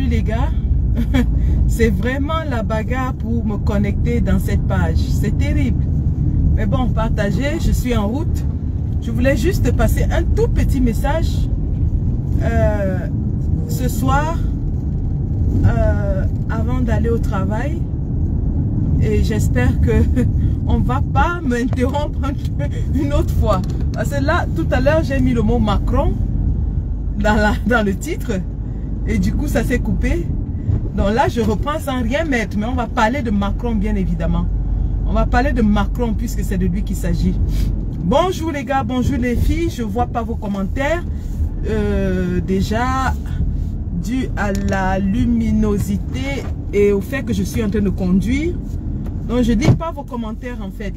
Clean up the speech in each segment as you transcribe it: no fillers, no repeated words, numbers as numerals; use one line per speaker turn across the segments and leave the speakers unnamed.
les gars. C'est vraiment la bagarre pour me connecter dans cette page. C'est terrible. Mais bon, partagez, je suis en route. Je voulais juste passer un tout petit message. Ce soir, avant d'aller au travail. Et j'espère que on va pas m'interrompre une autre fois. Parce que là, tout à l'heure, j'ai mis le mot Macron dans le titre. Et du coup, ça s'est coupé. Donc là, je reprends sans rien mettre. Mais on va parler de Macron, bien évidemment. On va parler de Macron, puisque c'est de lui qu'il s'agit. Bonjour les gars, bonjour les filles. Je vois pas vos commentaires. Déjà, dû à la luminosité et au fait que je suis en train de conduire. Donc, je dis pas vos commentaires, en fait.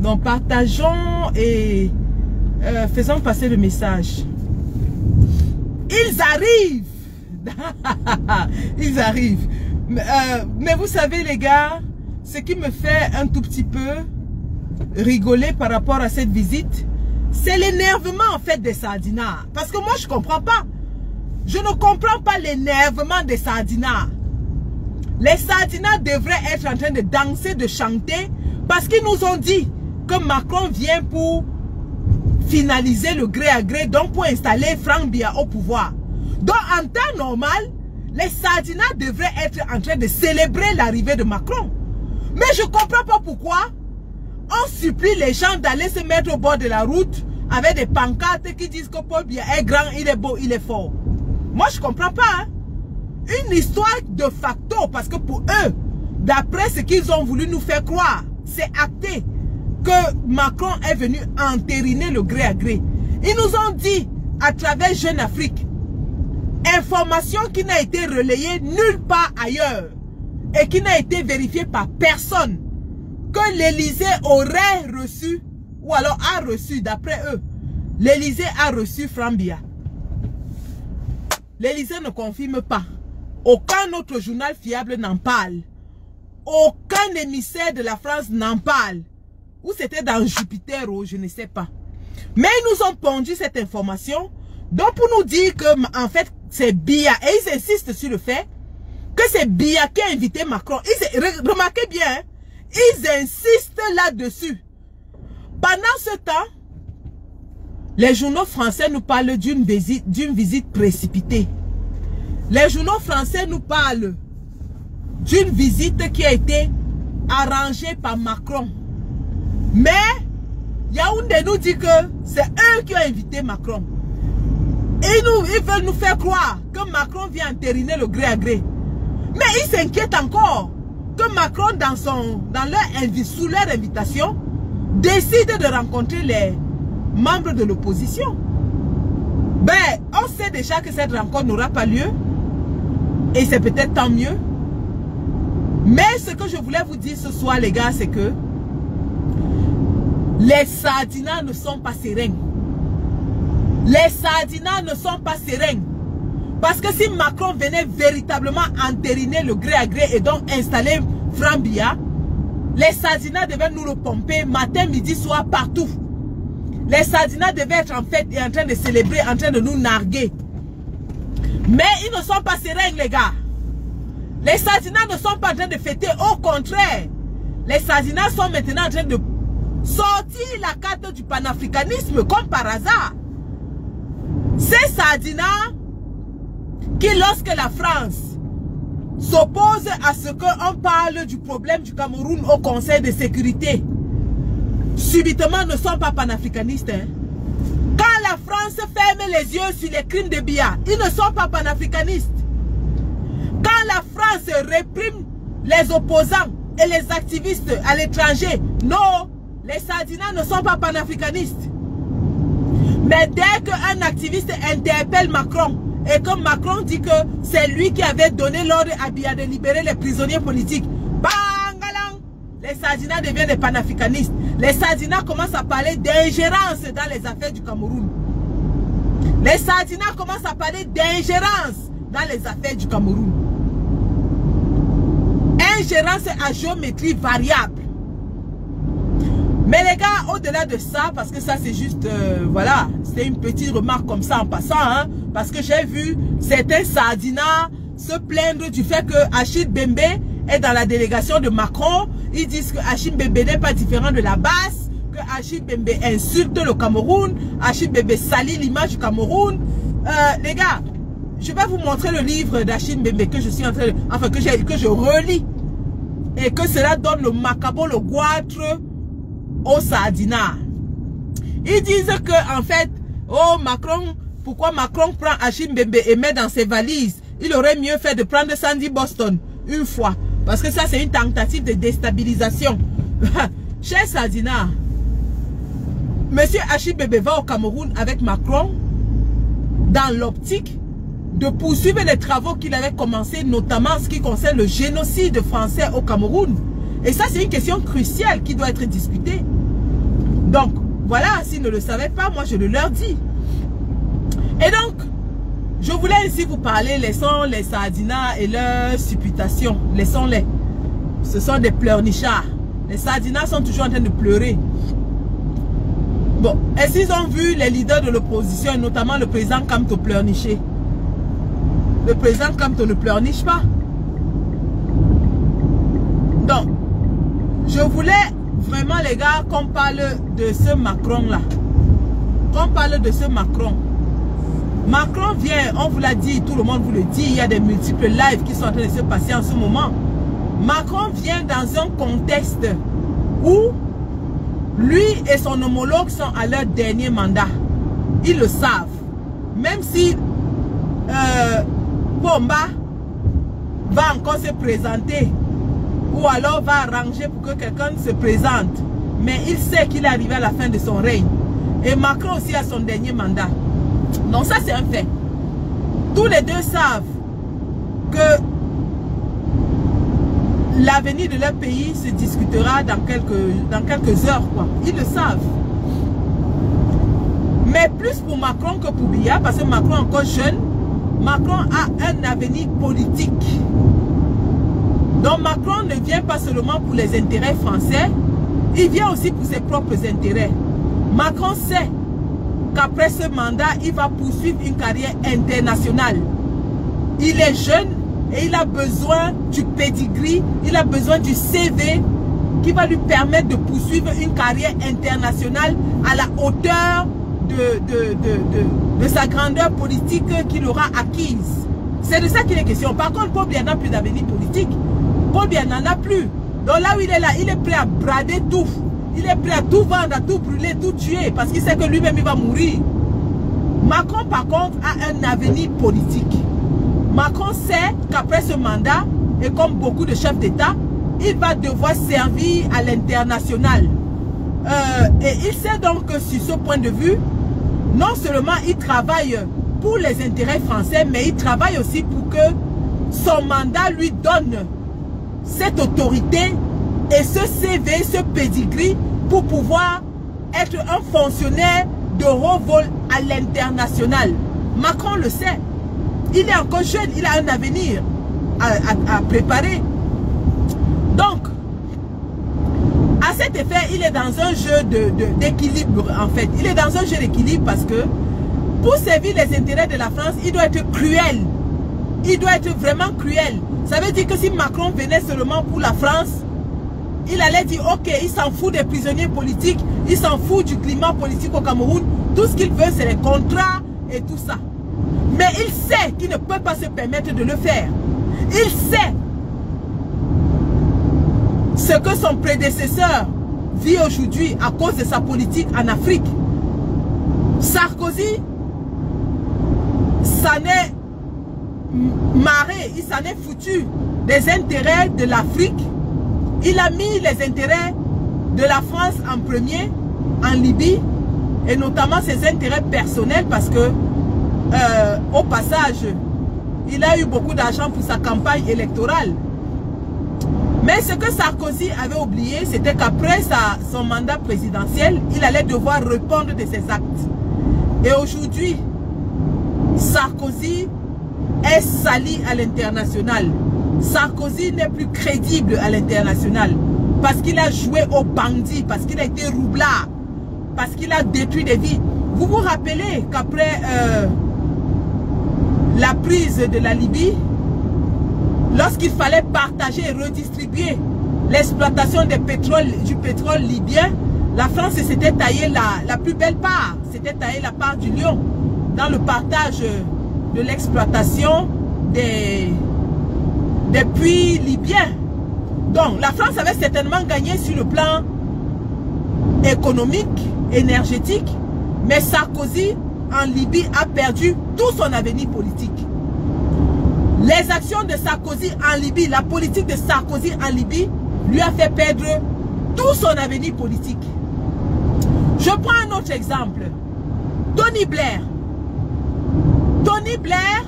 Donc, partageons et faisons passer le message. Ils arrivent. Ils arrivent. Mais vous savez, les gars, ce qui me fait un tout petit peu rigoler par rapport à cette visite, c'est l'énervement, en fait, des sardinards. Parce que moi, je comprends pas. Je ne comprends pas l'énervement des sardinards. Les sardinards devraient être en train de danser, de chanter, parce qu'ils nous ont dit que Macron vient pour finaliser le gré à gré, donc pour installer Franck Biya au pouvoir. Donc en temps normal, les sardinards devraient être en train de célébrer l'arrivée de Macron. Mais je ne comprends pas pourquoi on supplie les gens d'aller se mettre au bord de la route avec des pancartes qui disent que Paul Biya est grand, il est beau, il est fort. Moi je ne comprends pas, hein. Une histoire de facto, parce que pour eux, d'après ce qu'ils ont voulu nous faire croire, c'est acté que Macron est venu entériner le gré à gré. Ils nous ont dit, à travers Jeune Afrique, information qui n'a été relayée nulle part ailleurs et qui n'a été vérifiée par personne, que l'Élysée aurait reçu, ou alors a reçu, d'après eux, l'Élysée a reçu Franck Biya. L'Élysée ne confirme pas. Aucun autre journal fiable n'en parle. Aucun émissaire de la France n'en parle. Ou c'était dans Jupiter ou je ne sais pas. Mais ils nous ont pondu cette information. Donc pour nous dire que en fait c'est Biya. Et ils insistent sur le fait que c'est Biya qui a invité Macron. Remarquez bien, hein, ils insistent là-dessus. Pendant ce temps, les journaux français nous parlent d'une visite précipitée. Les journaux français nous parlent d'une visite qui a été arrangée par Macron. Mais Yaoundé nous dit que c'est eux qui ont invité Macron. Ils veulent nous faire croire que Macron vient entériner le gré à gré. Mais ils s'inquiètent encore que Macron, sous leur invitation, décide de rencontrer les membres de l'opposition. Ben, on sait déjà que cette rencontre n'aura pas lieu. Et c'est peut-être tant mieux. Mais ce que je voulais vous dire ce soir, les gars, c'est que les sardinards ne sont pas sereins. Les sardinards ne sont pas sereins. Parce que si Macron venait véritablement entériner le gré à gré et donc installer Franck Biya, les sardinards devaient nous le pomper matin, midi, soir, partout. Les sardinards devaient être en fête et en train de célébrer, en train de nous narguer. Mais ils ne sont pas sereins, les gars. Les sardinards ne sont pas en train de fêter. Au contraire, les sardinards sont maintenant en train de sortir la carte du panafricanisme comme par hasard. Ces sardinards qui, lorsque la France s'oppose à ce qu'on parle du problème du Cameroun au Conseil de sécurité, subitement ne sont pas panafricanistes. Hein. Quand la France ferme les yeux sur les crimes de Biya, ils ne sont pas panafricanistes. Quand la France réprime les opposants et les activistes à l'étranger, non, les sardinards ne sont pas panafricanistes. Mais dès qu'un activiste interpelle Macron et que Macron dit que c'est lui qui avait donné l'ordre à Biya de libérer les prisonniers politiques, bangalang, les sardinards deviennent des panafricanistes. Les sardinards commencent à parler d'ingérence dans les affaires du Cameroun. Les sardinards commencent à parler d'ingérence dans les affaires du Cameroun. Ingérence à géométrie variable. Mais les gars, au-delà de ça, parce que ça c'est juste, voilà, c'est une petite remarque comme ça en passant, hein, parce que j'ai vu certains sardinards se plaindre du fait que Achille Bembe est dans la délégation de Macron. Ils disent que Achille Bembe n'est pas différent de la base, que Achille Bembe insulte le Cameroun, Achille Bembe salit l'image du Cameroun. Les gars, je vais vous montrer le livre d'Achille Bembe que je suis en train de... Enfin, que je relis. Et que cela donne le macabre, le goitre au Sardina. Ils disent que, en fait, oh Macron, pourquoi Macron prend Achille Bembe et met dans ses valises? Il aurait mieux fait de prendre Sandy Boston une fois. Parce que ça, c'est une tentative de déstabilisation. Cher Sardina, Monsieur Achille Bembe va au Cameroun avec Macron dans l'optique de poursuivre les travaux qu'il avait commencé, notamment en ce qui concerne le génocide français au Cameroun. Et ça, c'est une question cruciale qui doit être discutée. Donc, voilà, s'ils ne le savaient pas, moi, je le leur dis. Et donc, je voulais ici vous parler, laissons les Sardinas et leurs supputations. Laissons-les. Ce sont des pleurnichards. Les Sardinas sont toujours en train de pleurer. Bon, est-ce qu'ils ont vu les leaders de l'opposition, et notamment le président Kamto pleurnicher? Le président Kamto ne pleurniche pas. Donc, je voulais vraiment, les gars, qu'on parle de ce Macron-là. Qu'on parle de ce Macron. Macron vient, on vous l'a dit, tout le monde vous le dit, il y a des multiples lives qui sont en train de se passer en ce moment. Macron vient dans un contexte où lui et son homologue sont à leur dernier mandat. Ils le savent. Même si Bomba va encore se présenter ou alors va arranger pour que quelqu'un se présente. Mais il sait qu'il est arrivé à la fin de son règne. Et Macron aussi a son dernier mandat. Donc ça c'est un fait. Tous les deux savent que l'avenir de leur pays se discutera dans quelques heures, quoi. Ils le savent. Mais plus pour Macron que pour Biya, parce que Macron est encore jeune, Macron a un avenir politique. Donc Macron ne vient pas seulement pour les intérêts français, il vient aussi pour ses propres intérêts. Macron sait qu'après ce mandat, il va poursuivre une carrière internationale. Il est jeune et il a besoin du pedigree, il a besoin du CV qui va lui permettre de poursuivre une carrière internationale à la hauteur de sa grandeur politique qu'il aura acquise. C'est de ça qu'il est question. Par contre, Paul Biya n'a plus d'avenir politique. Paul Biya n'en a plus. Donc là où il est là, il est prêt à brader tout. Il est prêt à tout vendre, à tout brûler, tout tuer, parce qu'il sait que lui-même il va mourir. Macron par contre a un avenir politique. Macron sait qu'après ce mandat, et comme beaucoup de chefs d'État, il va devoir servir à l'international. Et il sait donc que sur ce point de vue, non seulement il travaille pour les intérêts français, mais il travaille aussi pour que son mandat lui donne cette autorité et ce CV, ce pedigree pour pouvoir être un fonctionnaire de haut vol à l'international. Macron le sait. Il est encore jeune, il a un avenir à préparer. Donc, à cet effet, il est dans un jeu d'équilibre en fait. Il est dans un jeu d'équilibre parce que pour servir les intérêts de la France, il doit être cruel. Il doit être vraiment cruel. Ça veut dire que si Macron venait seulement pour la France, il allait dire, ok, il s'en fout des prisonniers politiques, il s'en fout du climat politique au Cameroun. Tout ce qu'il veut, c'est les contrats et tout ça. Mais il sait qu'il ne peut pas se permettre de le faire. Il sait ce que son prédécesseur vit aujourd'hui à cause de sa politique en Afrique. Sarkozy s'en est marré, il s'en est foutu des intérêts de l'Afrique. Il a mis les intérêts de la France en premier, en Libye, et notamment ses intérêts personnels parce que, au passage, il a eu beaucoup d'argent pour sa campagne électorale. Mais ce que Sarkozy avait oublié, c'était qu'après son mandat présidentiel, il allait devoir répondre de ses actes. Et aujourd'hui, Sarkozy est sali à l'international. Sarkozy n'est plus crédible à l'international parce qu'il a joué au bandit, parce qu'il a été roublard, parce qu'il a détruit des vies. Vous vous rappelez qu'après la prise de la Libye, lorsqu'il fallait partager et redistribuer l'exploitation du pétrole libyen, la France s'était taillée la plus belle part, c'était taillée la part du lion dans le partage de l'exploitation des puits libyens. Donc la France avait certainement gagné sur le plan économique, énergétique, mais Sarkozy en Libye a perdu tout son avenir politique. Les actions de Sarkozy en Libye, la politique de Sarkozy en Libye lui a fait perdre tout son avenir politique. Je prends un autre exemple. Tony Blair. Tony Blair,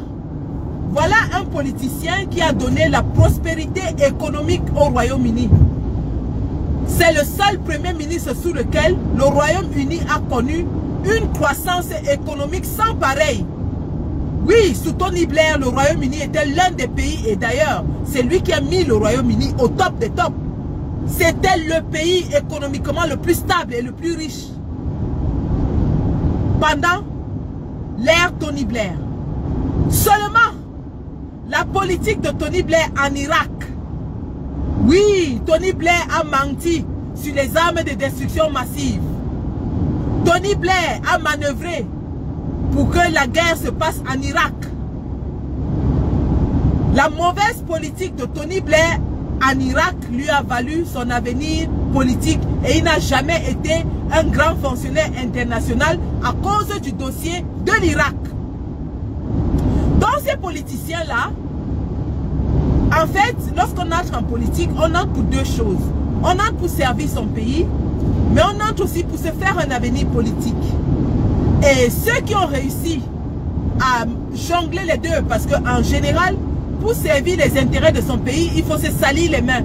voilà un politicien qui a donné la prospérité économique au Royaume-Uni. C'est le seul premier ministre sous lequel le Royaume-Uni a connu une croissance économique sans pareil. Oui, sous Tony Blair, le Royaume-Uni était l'un des pays, et d'ailleurs, c'est lui qui a mis le Royaume-Uni au top des tops. C'était le pays économiquement le plus stable et le plus riche. Pendant l'ère Tony Blair. Seulement, la politique de Tony Blair en Irak. Oui, Tony Blair a menti sur les armes de destruction massive. Tony Blair a manœuvré pour que la guerre se passe en Irak. La mauvaise politique de Tony Blair en Irak lui a valu son avenir politique et il n'a jamais été un grand fonctionnaire international à cause du dossier de l'Irak. Donc ces politiciens-là, en fait, lorsqu'on entre en politique, on entre pour deux choses. On entre pour servir son pays, mais on entre aussi pour se faire un avenir politique. Et ceux qui ont réussi à jongler les deux, parce qu'en général, pour servir les intérêts de son pays, il faut se salir les mains.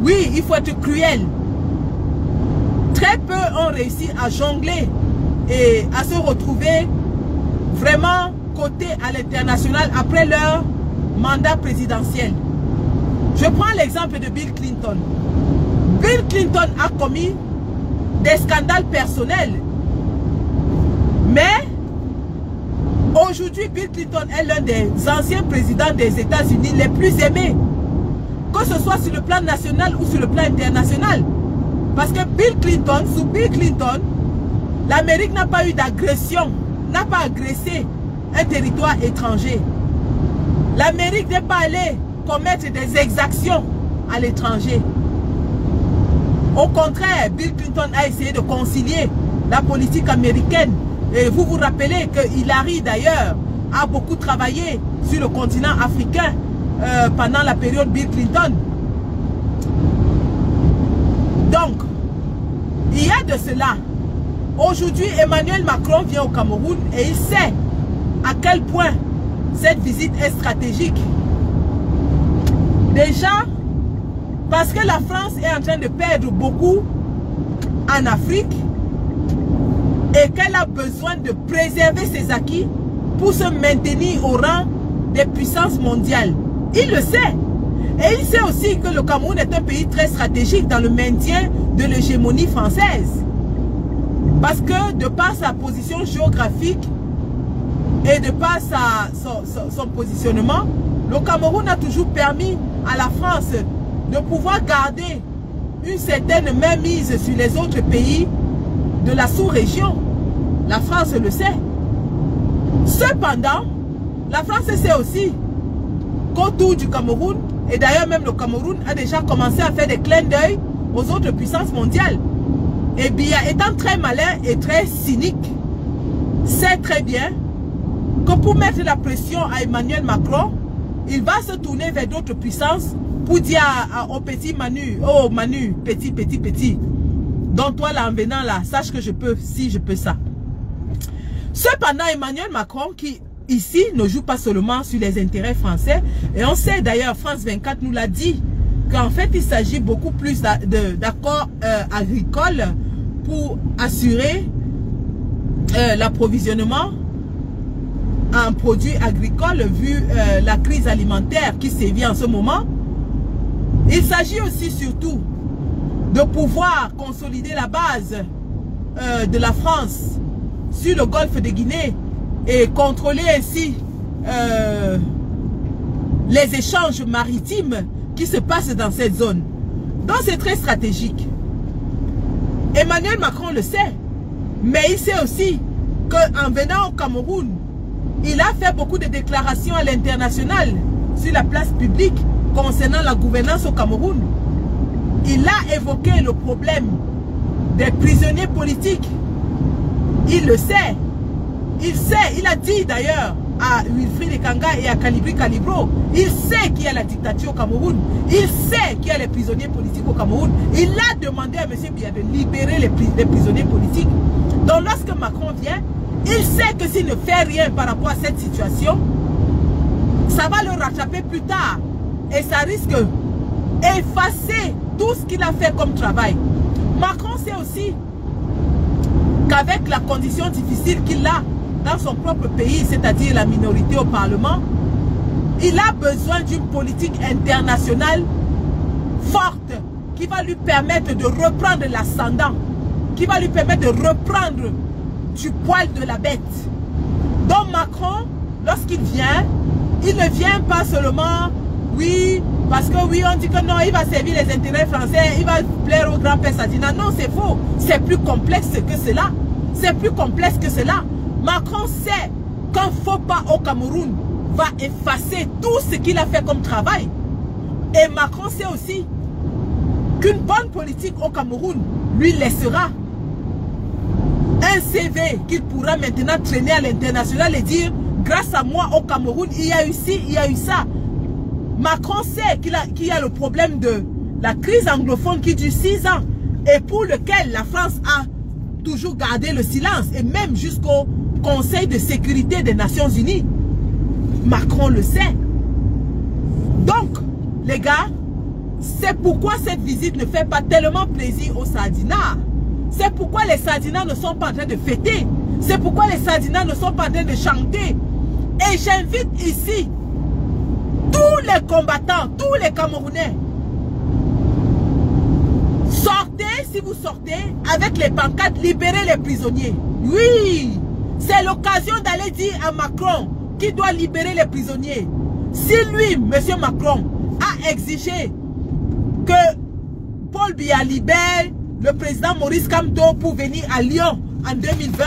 Oui, il faut être cruel. Très peu ont réussi à jongler et à se retrouver vraiment cotés à l'international après leur mandat présidentiel. Je prends l'exemple de Bill Clinton. Bill Clinton a commis des scandales personnels. Mais aujourd'hui, Bill Clinton est l'un des anciens présidents des États-Unis les plus aimés. Que ce soit sur le plan national ou sur le plan international. Parce que sous Bill Clinton, l'Amérique n'a pas eu d'agression, n'a pas agressé un territoire étranger. L'Amérique n'est pas allée commettre des exactions à l'étranger. Au contraire, Bill Clinton a essayé de concilier la politique américaine. Et vous vous rappelez que Hillary d'ailleurs a beaucoup travaillé sur le continent africain pendant la période Bill Clinton. Donc, il y a de cela. Aujourd'hui, Emmanuel Macron vient au Cameroun et il sait à quel point cette visite est stratégique. Déjà, parce que la France est en train de perdre beaucoup en Afrique et qu'elle a besoin de préserver ses acquis pour se maintenir au rang des puissances mondiales. Il le sait. Et il sait aussi que le Cameroun est un pays très stratégique dans le maintien de l'hégémonie française. Parce que de par sa position géographique et de par son positionnement, le Cameroun a toujours permis à la France de pouvoir garder une certaine mainmise sur les autres pays de la sous-région. La France le sait. Cependant, la France sait aussi qu'autour du Cameroun, et d'ailleurs même le Cameroun a déjà commencé à faire des clins d'œil aux autres puissances mondiales. Et bien, étant très malin et très cynique, sait très bien que pour mettre la pression à Emmanuel Macron, il va se tourner vers d'autres puissances pour dire au petit Manu, oh Manu, petit, donc toi là en venant là, sache que je peux, si je peux ça. Cependant, Emmanuel Macron qui ici ne joue pas seulement sur les intérêts français, et on sait d'ailleurs, France 24 nous l'a dit, qu'en fait il s'agit beaucoup plus d'accords agricoles pour assurer l'approvisionnement en produits agricoles vu la crise alimentaire qui sévit en ce moment. Il s'agit aussi surtout de pouvoir consolider la base de la France sur le golfe de Guinée et contrôler ainsi les échanges maritimes qui se passent dans cette zone. Donc c'est très stratégique. Emmanuel Macron le sait, mais il sait aussi qu'en venant au Cameroun, il a fait beaucoup de déclarations à l'international sur la place publique concernant la gouvernance au Cameroun. Il a évoqué le problème des prisonniers politiques. Il le sait. Il sait, il a dit d'ailleurs à Wilfried Ekanga et à Kalibri Kalibro, il sait qu'il y a la dictature au Cameroun. Il sait qu'il y a les prisonniers politiques au Cameroun. Il a demandé à M. Biya de libérer les prisonniers politiques. Donc lorsque Macron vient, il sait que s'il ne fait rien par rapport à cette situation, ça va le rattraper plus tard. Et ça risque d'effacer tout ce qu'il a fait comme travail. Macron sait aussi qu'avec la condition difficile qu'il a dans son propre pays, c'est-à-dire la minorité au Parlement, il a besoin d'une politique internationale forte qui va lui permettre de reprendre l'ascendant, qui va lui permettre de reprendre du poil de la bête. Donc Macron, lorsqu'il vient, il ne vient pas seulement, oui, parce que oui, on dit que non, il va servir les intérêts français, il va plaire au grand-père Sadina. Non, c'est faux. C'est plus complexe que cela. C'est plus complexe que cela. Macron sait qu'un faux pas au Cameroun va effacer tout ce qu'il a fait comme travail. Et Macron sait aussi qu'une bonne politique au Cameroun lui laissera un CV qu'il pourra maintenant traîner à l'international et dire grâce à moi au Cameroun, il y a eu ci, il y a eu ça. Macron sait qu'il y a le problème de la crise anglophone qui dure 6 ans et pour lequel la France a toujours gardé le silence et même jusqu'au Conseil de sécurité des Nations Unies. Macron le sait. Donc, les gars, c'est pourquoi cette visite ne fait pas tellement plaisir aux Sardinards. C'est pourquoi les Sardinards ne sont pas en train de fêter. C'est pourquoi les Sardinards ne sont pas en train de chanter. Et j'invite ici tous les combattants, tous les Camerounais. Sortez, si vous sortez, avec les pancartes, libérez les prisonniers. Oui, c'est l'occasion d'aller dire à Macron qu'il doit libérer les prisonniers. Si lui, M. Macron, a exigé que Paul Biya libère le président Maurice Kamto pour venir à Lyon en 2020,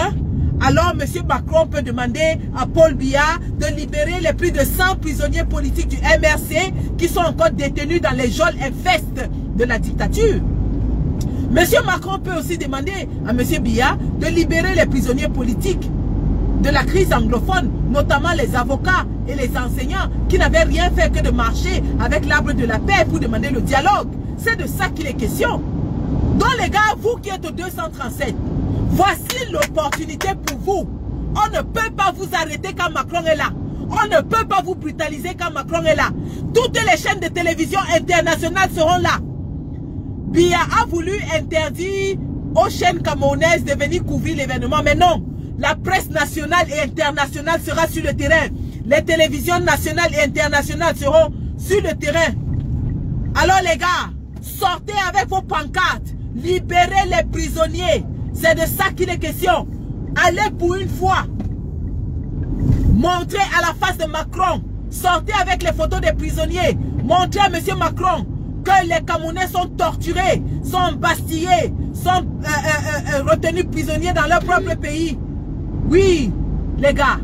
alors M. Macron peut demander à Paul Biya de libérer les plus de 100 prisonniers politiques du MRC qui sont encore détenus dans les geôles infestes de la dictature. M. Macron peut aussi demander à M. Biya de libérer les prisonniers politiques de la crise anglophone, notamment les avocats et les enseignants qui n'avaient rien fait que de marcher avec l'arbre de la paix pour demander le dialogue. C'est de ça qu'il est question. Donc les gars, vous qui êtes au 237, voici l'opportunité pour vous. On ne peut pas vous arrêter quand Macron est là. On ne peut pas vous brutaliser quand Macron est là. Toutes les chaînes de télévision internationales seront là. Biya a voulu interdire aux chaînes camerounaises de venir couvrir l'événement, mais non. La presse nationale et internationale sera sur le terrain. Les télévisions nationales et internationales seront sur le terrain. Alors les gars, sortez avec vos pancartes. Libérez les prisonniers. C'est de ça qu'il est question. Allez pour une fois. Montrez à la face de Macron. Sortez avec les photos des prisonniers. Montrez à M. Macron que les Camerounais sont torturés, sont bastillés, sont retenus prisonniers dans leur propre pays. Oui, les gars,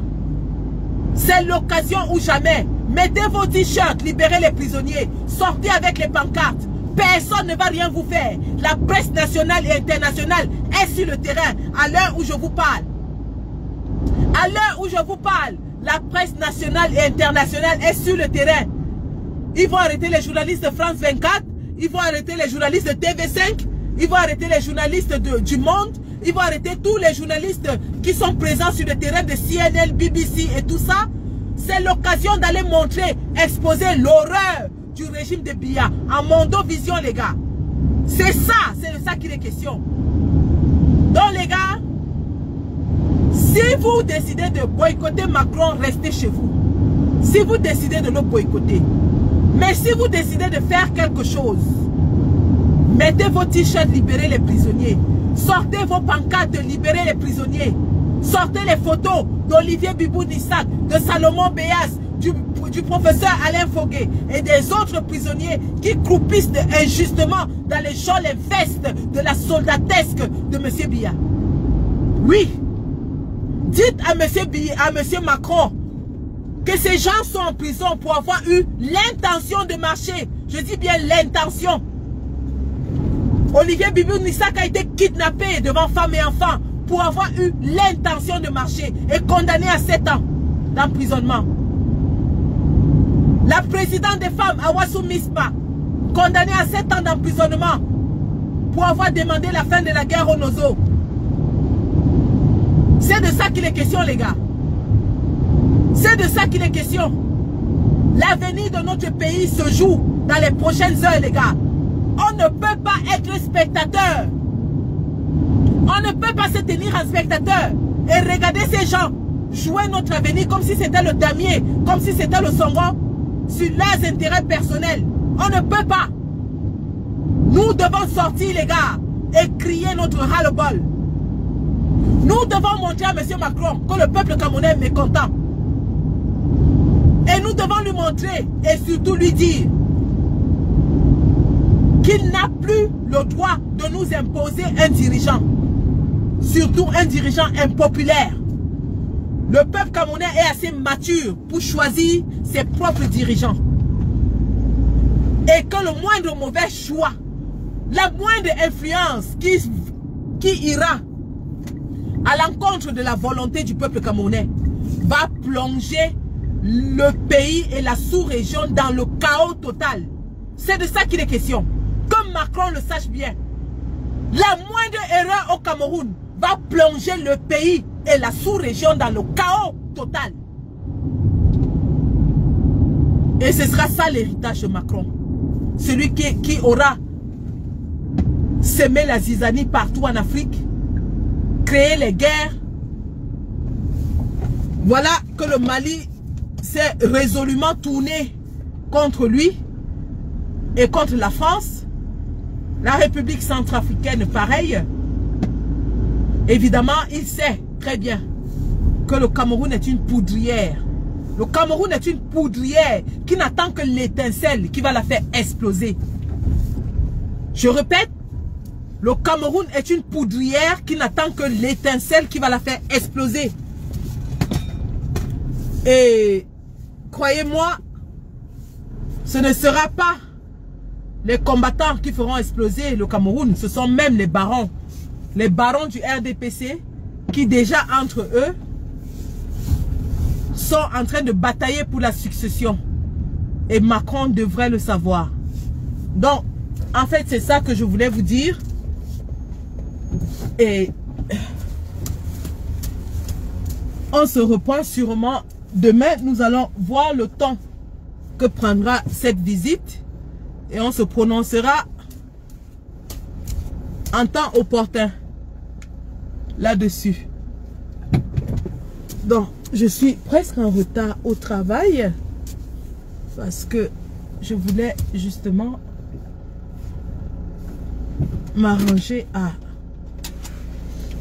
c'est l'occasion ou jamais. Mettez vos t-shirts, libérez les prisonniers. Sortez avec les pancartes. Personne ne va rien vous faire. La presse nationale et internationale est sur le terrain à l'heure où je vous parle. À l'heure où je vous parle, la presse nationale et internationale est sur le terrain. Ils vont arrêter les journalistes de France 24, ils vont arrêter les journalistes de TV5, ils vont arrêter les journalistes du Monde, ils vont arrêter tous les journalistes qui sont présents sur le terrain de CNN, BBC et tout ça. C'est l'occasion d'aller montrer, exposer l'horreur du régime de Biya en mondovision, les gars. C'est de ça qu'il est question. Donc les gars, si vous décidez de boycotter Macron, restez chez vous. Si vous décidez de le boycotter, mais si vous décidez de faire quelque chose, mettez vos t-shirts, libérez les prisonniers. Sortez vos pancartes, libérez les prisonniers. Sortez les photos d'Olivier Bibou Nissak, de Salomon Béas, du professeur Alain Fogué et des autres prisonniers qui croupissent injustement dans les geôles infestes de la soldatesque de M. Biya. Oui, dites à M. Macron que ces gens sont en prison pour avoir eu l'intention de marcher. Je dis bien l'intention. Olivier Bibou Nissak a été kidnappé devant femmes et enfants pour avoir eu l'intention de marcher et condamné à 7 ans d'emprisonnement. La présidente des femmes, Awassou Mispa, condamnée à 7 ans d'emprisonnement pour avoir demandé la fin de la guerre au Nozo. C'est de ça qu'il est question, les gars. C'est de ça qu'il est question. L'avenir de notre pays se joue dans les prochaines heures, les gars. On ne peut pas être spectateur. On ne peut pas se tenir en spectateur et regarder ces gens jouer notre avenir comme si c'était le damier, comme si c'était le songo, sur leurs intérêts personnels. On ne peut pas. Nous devons sortir, les gars, et crier notre ras-le-bol. Nous devons montrer à M. Macron que le peuple camerounais est mécontent. Et nous devons lui montrer et surtout lui dire qu'il n'a plus le droit de nous imposer un dirigeant. Surtout un dirigeant impopulaire. Le peuple camerounais est assez mature pour choisir ses propres dirigeants. Et que le moindre mauvais choix, la moindre influence qui ira à l'encontre de la volonté du peuple camerounais va plonger le pays et la sous-région dans le chaos total. C'est de ça qu'il est question. Comme Macron le sache bien. La moindre erreur au Cameroun va plonger le pays et la sous-région dans le chaos total. Et ce sera ça l'héritage de Macron. Celui qui aura semé la zizanie partout en Afrique, créé les guerres. Voilà que le Mali s'est résolument tourné contre lui et contre la France. La République centrafricaine, pareil. Évidemment, il sait très bien que le Cameroun est une poudrière. Le Cameroun est une poudrière qui n'attend que l'étincelle qui va la faire exploser. Je répète, le Cameroun est une poudrière qui n'attend que l'étincelle qui va la faire exploser. Et croyez-moi, ce ne sera pas les combattants qui feront exploser le Cameroun. Ce sont même les barons du RDPC qui déjà entre eux sont en train de batailler pour la succession. Et Macron devrait le savoir. Donc, en fait, c'est ça que je voulais vous dire. Et on se reprend sûrement demain. Nous allons voir le temps que prendra cette visite. Et on se prononcera en temps opportun là-dessus. Donc, je suis presque en retard au travail parce que je voulais justement m'arranger à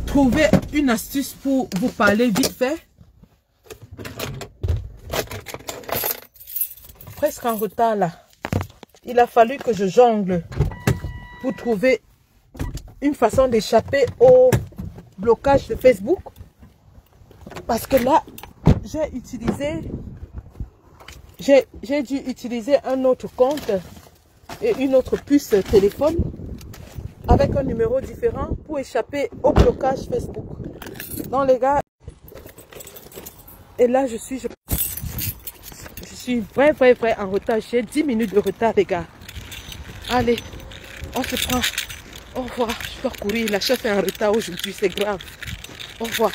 trouver une astuce pour vous parler vite fait. Presque en retard là. Il a fallu que je jongle pour trouver une façon d'échapper au blocage de Facebook. Parce que là, j'ai dû utiliser un autre compte et une autre puce téléphone avec un numéro différent pour échapper au blocage Facebook. Donc les gars, et là je suis vrai en retard. J'ai 10 minutes de retard, les gars. Allez, on se prend. Au revoir. Je dois courir. La chef est en retard aujourd'hui. C'est grave. Au revoir.